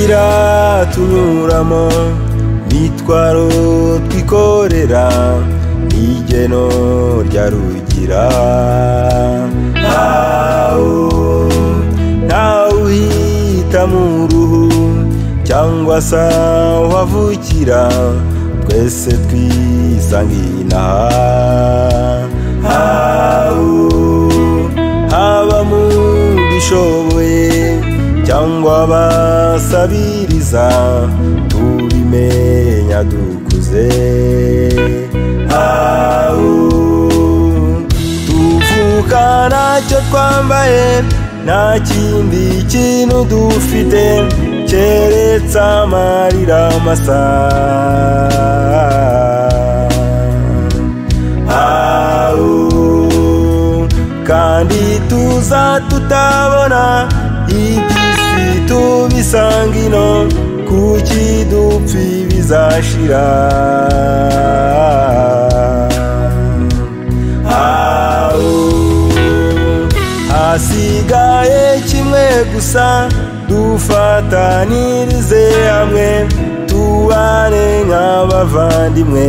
inzira tunyuramo mitwaro twikorera n'igeno rya rugira ntawuhita mu ruhu cyangwa se wavukira twese twisangina haba mu bishoboye cyangwa basabiriza tubimenya dukuze tuvuka ntacyo twambaye nta kindi kintu dufite keretse amarira masa kandi tuza tutabona iby'isi tubisanga ino kuki dupfi bizashira hasigaye kimwe gusa dufatanirize hamwe tubane nk'abavandimwe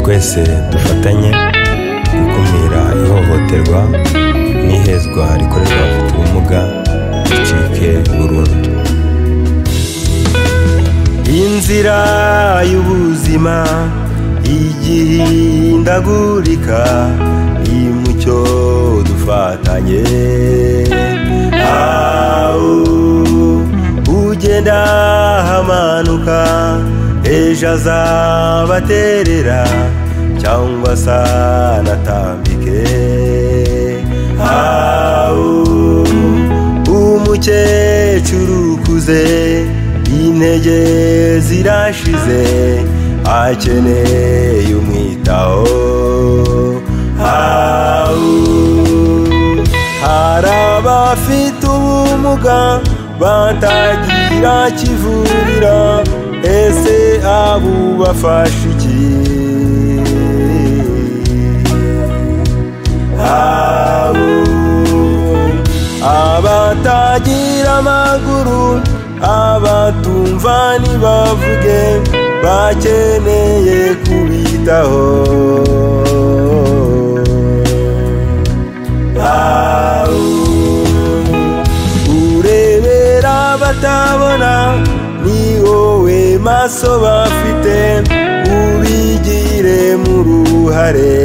twese dufatanye gukumira ihohoterwa n'ihezwa rikorerwa abafite ubumuga ricike burundu. Inzira y'ubuzima igihindagurika imucyo dufatanye ugenda hamanuka ejo azabaterera cyangwa se anatambike umukecuru ukuze intege zirashize akeneye umwitaho hari abafite ubumuga batagira kivurira ese abo bafasha iki abatagira amaguru abatumva ntibavuge bakeneye kubitaho urebera batabona ni wowe maso bafite ubigire mu ruhare